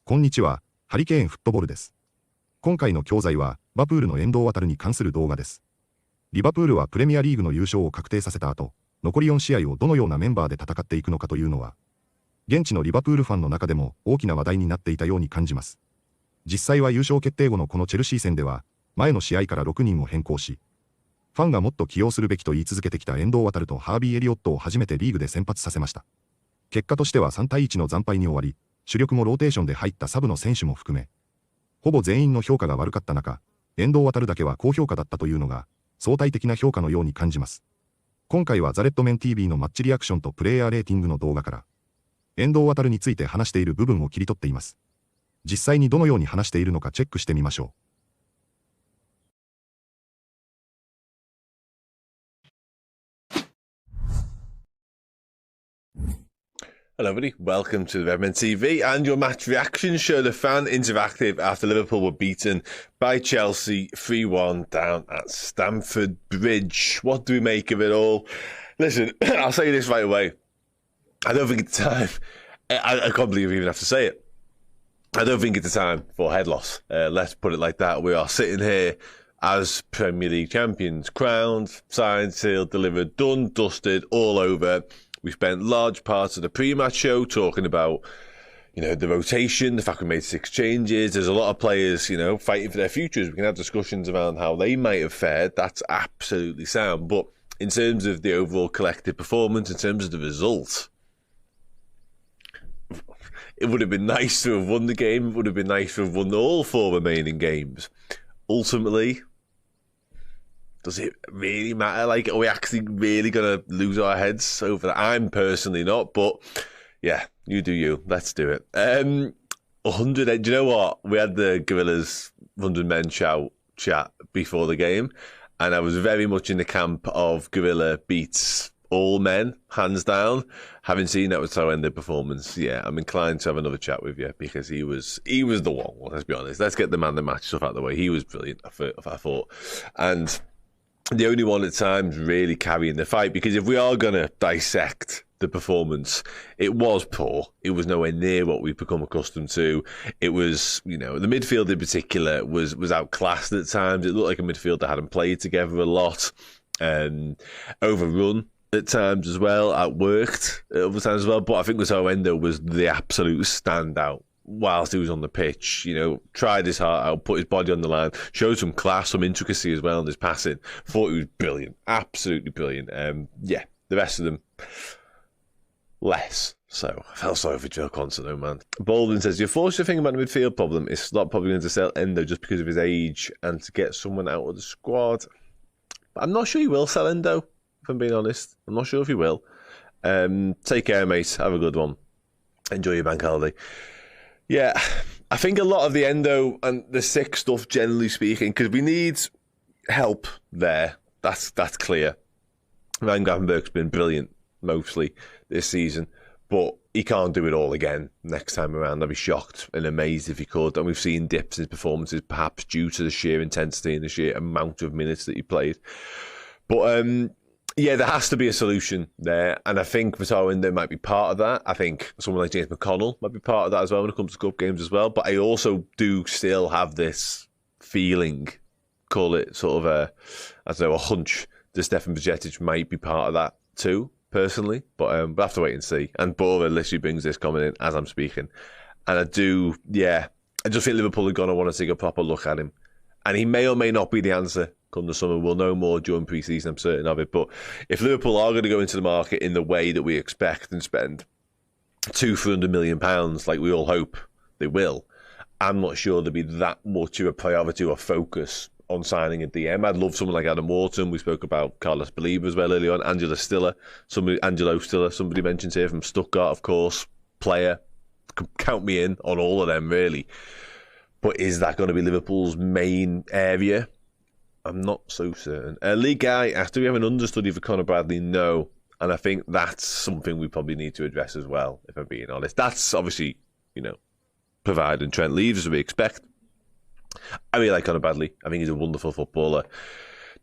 こんにちは、ハリケーンフットボールです。今回の教材は、リバプールの遠藤航に関する動画です。リバプールはプレミアリーグの優勝を確定させた後、残り4試合をどのようなメンバーで戦っていくのかというのは、現地のリバプールファンの中でも大きな話題になっていたように感じます。実際は優勝決定後のこのチェルシー戦では、前の試合から6人を変更し、ファンがもっと起用するべきと言い続けてきた遠藤航とハービー・エリオットを初めてリーグで先発させました。結果としては3対1の惨敗に終わり、主力もローテーションで入ったサブの選手も含め、ほぼ全員の評価が悪かった中、遠藤航だけは高評価だったというのが、相対的な評価のように感じます。今回はザレッドメン TV のマッチリアクションとプレイヤーレーティングの動画から、遠藤航について話している部分を切り取っています。実際にどのように話しているのかチェックしてみましょう。Hello everybody, welcome to the Redmen TV and your match reaction show. The fan interactive after Liverpool were beaten by Chelsea 3-1 down at Stamford Bridge. What do we make of it all? Listen, I'll say this right away. I don't think it's time. I can't believe we even have to say it. I don't think it's time for head loss. Let's put it like that. We are sitting here as Premier League champions, crowned, signed, sealed, delivered, done, dusted, all over. We spent large parts of the pre-match show talking about, the rotation, the fact we made 6 changes. There's a lot of players, fighting for their futures. We can have discussions around how they might have fared. That's absolutely sound. But in terms of the overall collective performance, in terms of the result, it would have been nice to have won the game. It would have been nice to have won all 4 remaining games. Ultimately, does it really matter? Are we actually really going to lose our heads over that? I'm personally not, but yeah, you do you. Let's do it. 100, do you know what? We had the Gorillas 100 men chat before the game, and I was very much in the camp of Gorilla beats all men, hands down. Having seen that with Tyrone performance, yeah, I'm inclined to have another chat with you because he was the one. Well, let's be honest. Let's get the man the match stuff out of the way. He was brilliant, I thought. And the only one at times really carrying the fight, because if we are going to dissect the performance, it was poor. It was nowhere near what we've become accustomed to. It was, the midfield in particular was outclassed at times. It looked like a midfield that hadn't played together a lot, overrun at times as well, outworked at other times as well. But I think Endo was the absolute standout whilst he was on the pitch. Tried his heart out, put his body on the line, showed some class, some intricacy as well in his passing. Thought he was brilliant, absolutely brilliant. The rest of them, less. So I felt sorry for Joe Constant, though, man. Bolden says, the unfortunate thing about the midfield problem is Slot probably going to sell Endo just because of his age and to get someone out of the squad. But I'm not sure he will sell Endo, if I'm being honest. I'm not sure if he will. Take care, mate. Have a good one. Enjoy your bank holiday. Yeah, I think a lot of the Endo and the sick stuff, generally speaking, because we need help there. That's clear. Ryan Gravenberg's been brilliant, mostly, this season. But he can't do it all again next time around. I'd be shocked and amazed if he could. And we've seen dips in his performances, perhaps due to the sheer intensity and the sheer amount of minutes that he played. But yeah, there has to be a solution there, and I think Endo might be part of that. I think someone like James McConnell might be part of that as well when it comes to cup games as well. But I also do still have this feeling, call it sort of a hunch, that Stefan Bajcetic might be part of that too, personally. But we'll have to wait and see. And Bora literally brings this comment in as I'm speaking. And I just think Liverpool are going to want to take a proper look at him. And he may or may not be the answer come the summer. We'll know more during pre-season, I'm certain of it. But if Liverpool are going to go into the market in the way that we expect and spend £200 million like we all hope they will, I'm not sure there'll be that much of a priority or focus on signing a DM. I'd love someone like Adam Wharton. We spoke about Carlos Baliba as well earlier on. Angelo Stiller, somebody mentioned here from Stuttgart, of course. Player. Count me in on all of them, really. But is that going to be Liverpool's main area? I'm not so certain. Lee Guy, after we have an understudy for Conor Bradley, no. And I think that's something we probably need to address as well, if I'm being honest. That's obviously, providing Trent leaves as we expect. I really like Conor Bradley. I think he's a wonderful footballer.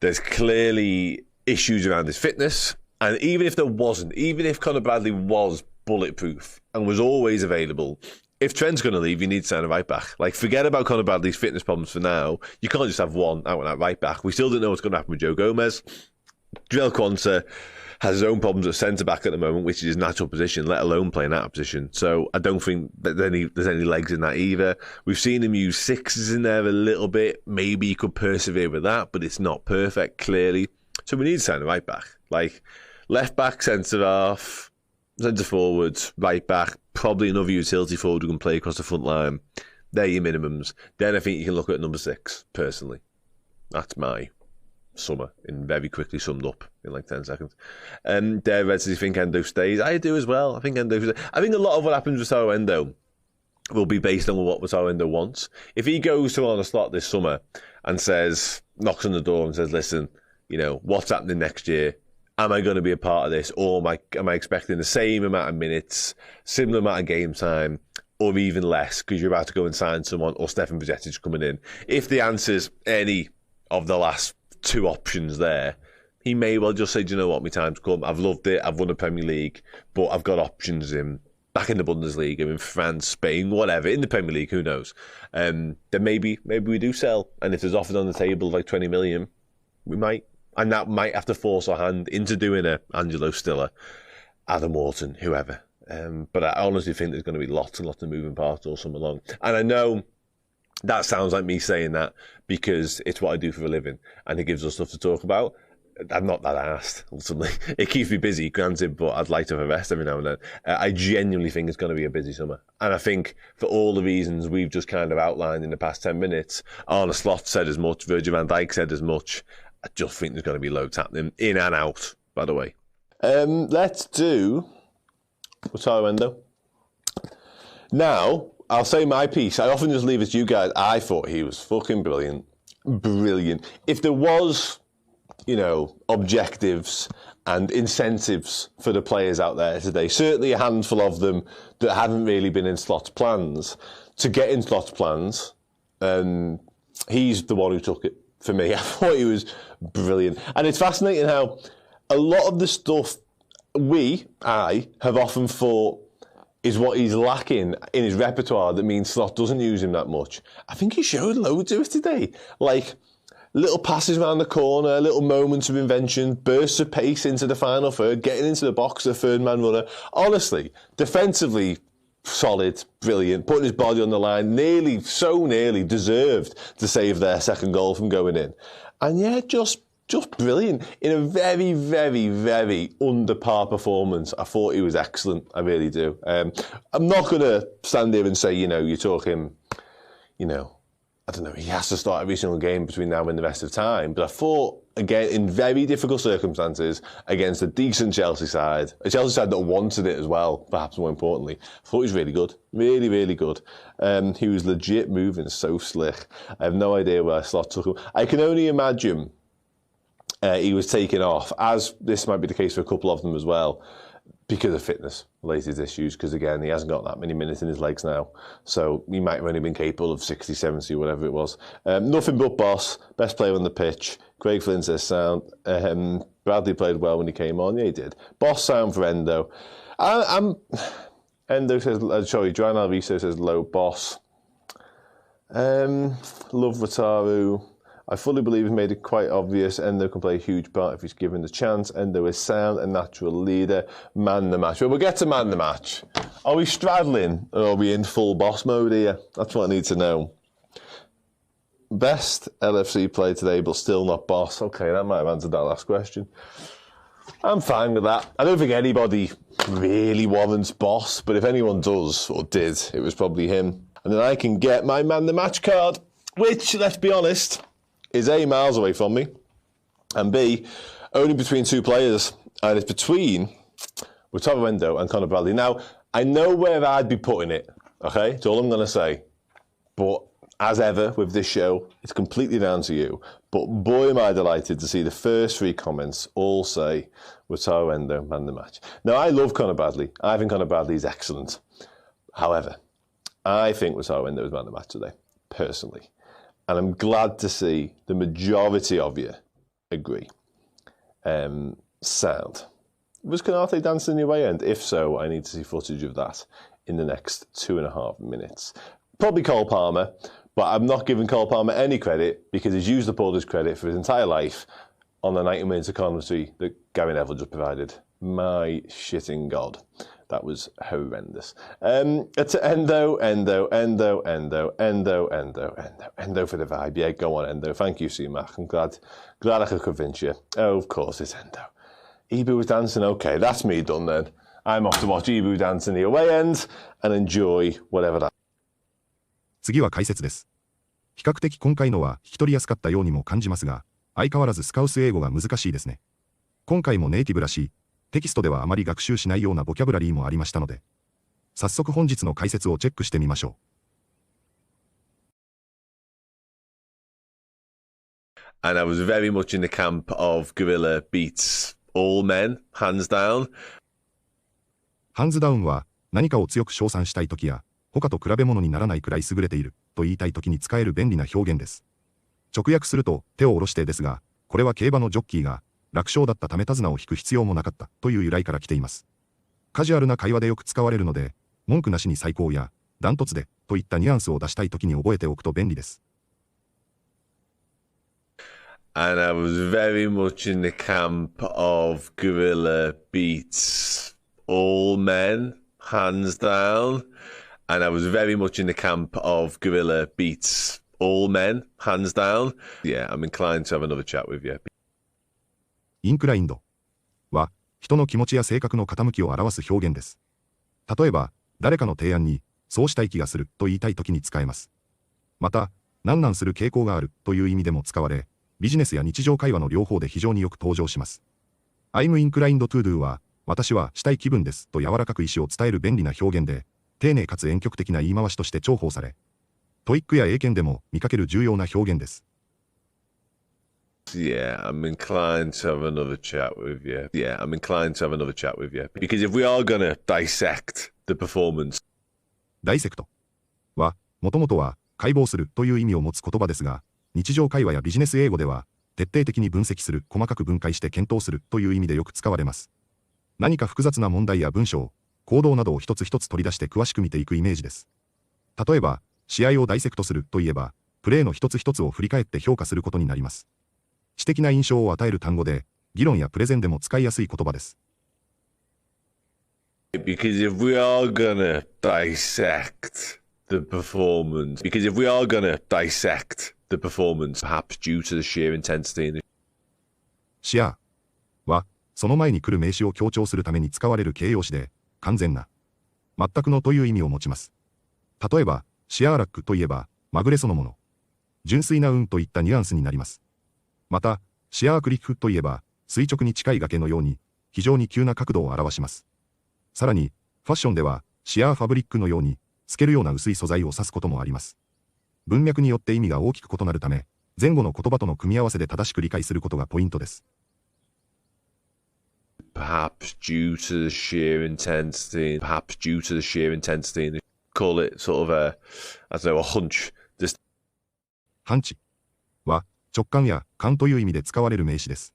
There's clearly issues around his fitness. And even if there wasn't, even if Conor Bradley was bulletproof and was always available if Trent's going to leave, you need to sign a right back. Like, forget about Conor Bradley's fitness problems for now. You can't just have one out-and-out right back. We still don't know what's going to happen with Joe Gomez. Jarell Quansah has his own problems at centre-back at the moment, which is his natural position, let alone playing that position. So I don't think that there's any legs in that either. We've seen him use sixes in there a little bit. Maybe he could persevere with that, but it's not perfect, clearly. So we need to sign a right back. Like, left-back, centre-half, centre-forwards, right-back, probably another utility forward who can play across the front line. They're your minimums. Then I think you can look at number 6, personally. That's my summer, and very quickly summed up in like 10 seconds. Dave Red says, you think Endo stays? I do as well. I think a lot of what happens with Wataru Endo will be based on what Wataru Endo wants. If he goes to on a slot this summer and knocks on the door and says, listen, what's happening next year? Am I going to be a part of this? Or am I expecting the same amount of minutes, similar amount of game time, or even less because you're about to go and sign someone, or Stefan Bajcetic coming in? If the answer's any of the last 2 options there, he may well just say, do you know what, my time's come. I've loved it. I've won the Premier League, but I've got options back in the Bundesliga, in France, Spain, whatever, in the Premier League, who knows? Then maybe we do sell. And if there's offers on the table of like 20 million, we might. And that might have to force our hand into doing a Angelo Stiller, Adam Wharton, whoever. But I honestly think there's going to be lots and lots of moving parts all summer long. And I know that sounds like me saying that because it's what I do for a living and it gives us stuff to talk about. I'm not that arsed, ultimately. It keeps me busy, granted, but I'd like to have a rest every now and then. I genuinely think it's going to be a busy summer. And I think for all the reasons we've just kind of outlined in the past 10 minutes, Arne Slot said as much, Virgil van Dijk said as much. I just think there's going to be loads happening in and out, by the way. Let's do Wataru Endo. Now, I'll say my piece. I often just leave it to you guys. I thought he was fucking brilliant. Brilliant. If there was, objectives and incentives for the players out there today, certainly a handful of them that haven't really been in Slot's plans, to get in Slot's plans, he's the one who took it for me. I thought he was brilliant. And it's fascinating how a lot of the stuff I have often thought is what he's lacking in his repertoire that means Slot doesn't use him that much. I think he showed loads of it today. Like little passes around the corner, little moments of invention, bursts of pace into the final third, getting into the box, a third-man runner. Honestly, defensively solid, brilliant, putting his body on the line, so nearly deserved to save their second goal from going in. And yeah, just brilliant. In a very, very, very under par performance, I thought he was excellent. I really do. I'm not going to stand here and say, you're talking, I don't know, he has to start every single game between now and the rest of time. But I thought, again, in very difficult circumstances, against a decent Chelsea side, a Chelsea side that wanted it as well, perhaps more importantly, I thought he was really good. Really, really good. He was legit moving so slick. I have no idea where Slot took him. I can only imagine he was taken off, as this might be the case for a couple of them as well, because of fitness-related issues, because, again, he hasn't got that many minutes in his legs now. So he might have only been capable of 60, 70, whatever it was. Nothing but boss. Best player on the pitch. Craig Flynn says sound. Bradley played well when he came on. Yeah, he did. Boss sound for Endo. Endo says, Joanne Alviso says low boss. Love Wataru. I fully believe he's made it quite obvious Endo can play a huge part if he's given the chance. Endo is sound, a natural leader. Man the match. Well, we'll get to man the match. Are we straddling or are we in full boss mode here? That's what I need to know. Best LFC player today, but still not boss. Okay, that might have answered that last question. I'm fine with that. I don't think anybody really warrants boss, but if anyone does, or did, it was probably him. And then I can get my man the match card, which, let's be honest, is A, miles away from me, and B, only between 2 players, and it's between Wataru Endo and Conor Bradley. Now, I know where I'd be putting it, okay? That's all I'm going to say. But as ever with this show, it's completely down to you. But boy, am I delighted to see the first 3 comments all say Wataru Endo, man the match. Now, I love Conor Bradley. I think Conor Bradley is excellent. However, I think Wataru Endo is man the match today, personally. And I'm glad to see the majority of you agree. Sound. Was Canate dancing your way? And if so, I need to see footage of that in the next 2.5 minutes. Probably Cole Palmer, but I'm not giving Cole Palmer any credit because he's used up all his credit for his entire life on the 90 minutes of commentary that Gary Neville just provided. My shitting God. That was horrendous. It's Endo for the vibe. Yeah, go on, Endo. Thank you, C-Mac. I'm glad I could convince you. Oh, of course, it's Endo. Ibu was dancing. Okay, that's me done then. I'm off to watch Ibu dance in the away end and enjoy whatever that. 次は解説です。比較的今回のは聞き取りやすかったようにも感じますが、相変わらずスカウス英語が難しいですね。今回もネイティブらしい、テキストではあまり学習しないようなボキャブラリーもありましたので、早速本日の解説をチェックしてみましょう。And I was very much in the camp of Gorilla beats all men, hands down. ハンズダウンは何かを強く称賛したいときや、他と比べ物にならないくらい優れていると言いたいときに使える便利な表現です。直訳すると手を下ろしてですが、これは競馬のジョッキーが楽勝だったため手綱を引く必要もなかったという由来から来ています。カジュアルな会話でよく使われるので、文句なしに最高やダントツでといったニュアンスを出したいときに覚えておくと便利です。And I was very much in the camp of Gorilla beats all men, hands down. And I was very much in the camp of Gorilla beats all men, hands down. Yeah, I'm inclined to have another chat with you. インクラインドは人の気持ちや性格の傾きを表す表現です。例えば、誰かの提案にそうしたい気がすると言いたいときに使えます。また、なんなんする傾向があるという意味でも使われ、ビジネスや日常会話の両方で非常によく登場します。I'm inclined to do は、私はしたい気分ですと柔らかく意思を伝える便利な表現で、丁寧かつ婉曲的な言い回しとして重宝され、トイックや英検でも見かける重要な表現です。Yeah, I'm inclined to have another chat with you. Yeah, I'm inclined to have another chat with you. Because if we are gonna dissect the performance. ダイセクトは、もともとは解剖するという意味を持つ言葉ですが、日常会話やビジネス英語では、徹底的に分析する、細かく分解して検討するという意味でよく使われます。何か複雑な問題や文章、行動などを一つ一つ取り出して詳しく見ていくイメージです。例えば、試合をダイセクトするといえば、プレーの一つ一つを振り返って評価することになります。知的な印象を与える単語で、議論やプレゼンでも使いやすい言葉です。Because if we are gonna dissect the performance, perhaps due to the sheer intensity. シアーは、その前に来る名詞を強調するために使われる形容詞で、完全な、全くのという意味を持ちます。例えば、シアーラックといえば、まぐれそのもの。純粋な運といったニュアンスになります。また、シアークリッフといえば、垂直に近い崖のように、非常に急な角度を表します。さらに、ファッションでは、シアーファブリックのように、透けるような薄い素材を指すこともあります。文脈によって意味が大きく異なるため、前後の言葉との組み合わせで正しく理解することがポイントです。Perhaps due to the sheer intensity, call it sort of a hunch. ハンチは直感や感という意味で使われる名詞です。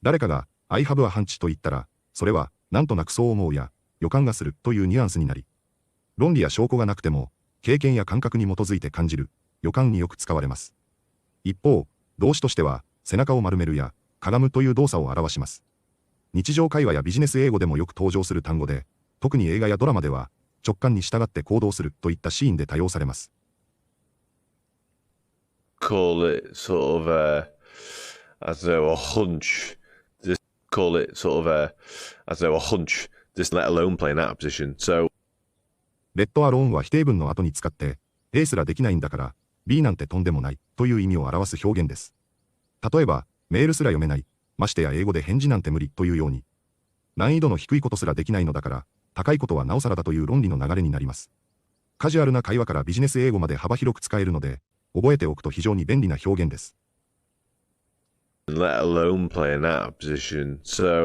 誰かが I have a hunch と言ったら、それはなんとなくそう思うや予感がするというニュアンスになり、論理や証拠がなくても経験や感覚に基づいて感じる予感によく使われます。一方、動詞としては背中を丸めるやかがむという動作を表します。日常会話やビジネス英語でもよく登場する単語で、特に映画やドラマでは直感に従って行動するといったシーンで多用されます。Call it sort of a hunch. Just call it sort of a hunch. Just let alone play in that position. So, レッドアローンは否定文の後に使って、A すらできないんだから、B なんてとんでもないという意味を表す表現です。例えば、メールすら読めない。ましてや英語で返事なんて無理というように、難易度の低いことすらできないのだから、高いことはなおさらだという論理の流れになります。カジュアルな会話からビジネス英語まで幅広く使えるので、覚えておくと非常に便利な表現です。let alone play in that position. So,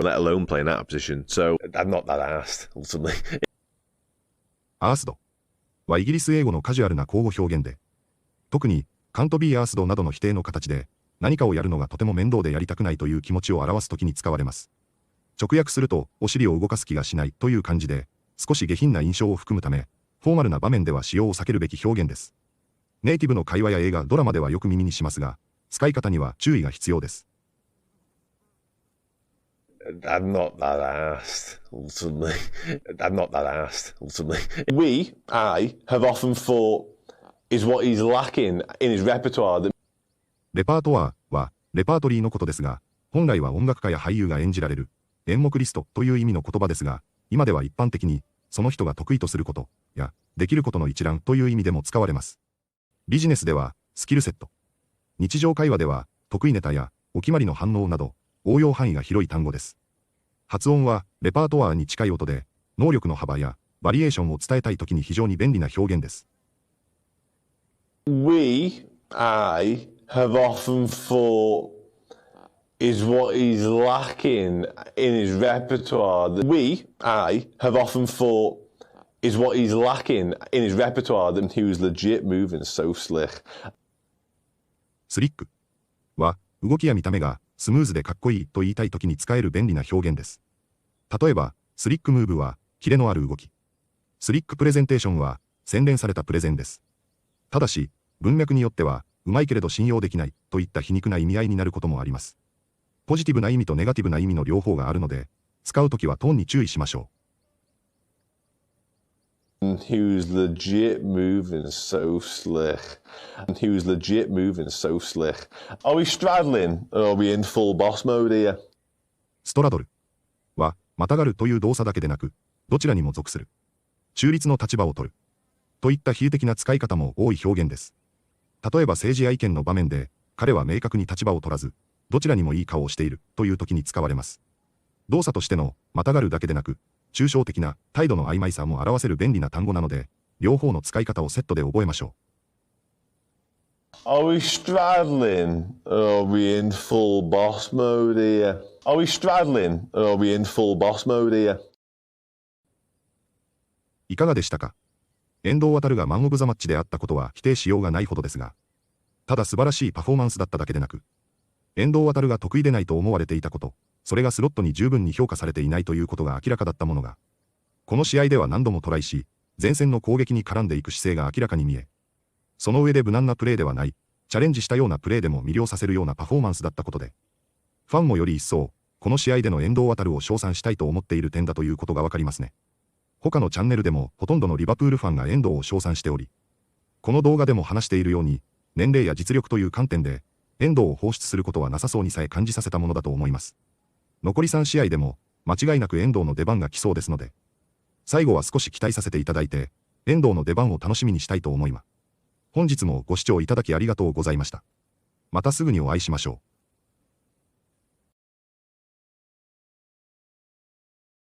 I'm not that asked, ultimately. アースドはイギリス英語のカジュアルな口語表現で、特にカントビーアースドなどの否定の形で、何かをやるのがとても面倒でやりたくないという気持ちを表すときに使われます。直訳すると、お尻を動かす気がしないという感じで、少し下品な印象を含むため、フォーマルな場面では使用を避けるべき表現です。ネイティブの会話や映画、ドラマではよく耳にしますが、使い方には注意が必要です。I'm not that arsed, ultimately. I'm not that arsed, ultimately. We, I, have often thought is what he's lacking in his repertoire that... レパートワーは、レパートリーのことですが、本来は音楽家や俳優が演じられる、演目リストという意味の言葉ですが、今では一般的に、その人が得意とすること、や、できることの一覧という意味でも使われます。ビジネスでは、スキルセット。日常会話では、得意ネタや、お決まりの反応など、応用範囲が広い単語です。発音は、レパートワーに近い音で、能力の幅や、バリエーションを伝えたいときに非常に便利な表現です。We, I, have often thought is what he's lacking in his repertoire. We, I, have often thought is what he's lacking in his repertoire that he was legit moving so slick. スリックは、動きや見た目がスムーズでかっこいいと言いたいときに使える便利な表現です。例えば、スリックムーブは、キレのある動き。スリックプレゼンテーションは、洗練されたプレゼンです。ただし、文脈によっては、うまいけれど信用できないといった皮肉な意味合いになることもあります。ポジティブな意味とネガティブな意味の両方があるので、使うときはトーンに注意しましょう。He was legit moving so slick. He was legit moving so slick. Are we straddling or are we in full boss mode here? ストラドルは、またがるという動作だけでなく、どちらにも属する。中立の立場を取る。といった比喩的な使い方も多い表現です。例えば政治や意見の場面で、彼は明確に立場を取らず、どちらにもいい顔をしているという時に使われます。動作としての、またがるだけでなく、抽象的な態度の曖昧さも表せる便利な単語なので、両方の使い方をセットで覚えましょう。Are we straddling or are we in full boss mode here? Are we straddling or are we in full boss mode here? いかがでしたか？遠藤航がマン・オブ・ザ・マッチであったことは否定しようがないほどですが、ただ素晴らしいパフォーマンスだっただけでなく、遠藤航が得意でないと思われていたこと、それがスロットに十分に評価されていないということが明らかだったものが、この試合では何度もトライし、前線の攻撃に絡んでいく姿勢が明らかに見え、その上で無難なプレーではない、チャレンジしたようなプレーでも魅了させるようなパフォーマンスだったことで、ファンもより一層、この試合での遠藤航を称賛したいと思っている点だということがわかりますね。他のチャンネルでもほとんどのリバプールファンが遠藤を称賛しており、この動画でも話しているように、年齢や実力という観点で、遠藤を放出することはなさそうにさえ感じさせたものだと思います。残り3試合でも、間違いなく遠藤の出番が来そうですので、最後は少し期待させていただいて、遠藤の出番を楽しみにしたいと思います。本日もご視聴いただきありがとうございました。またすぐにお会いしましょう。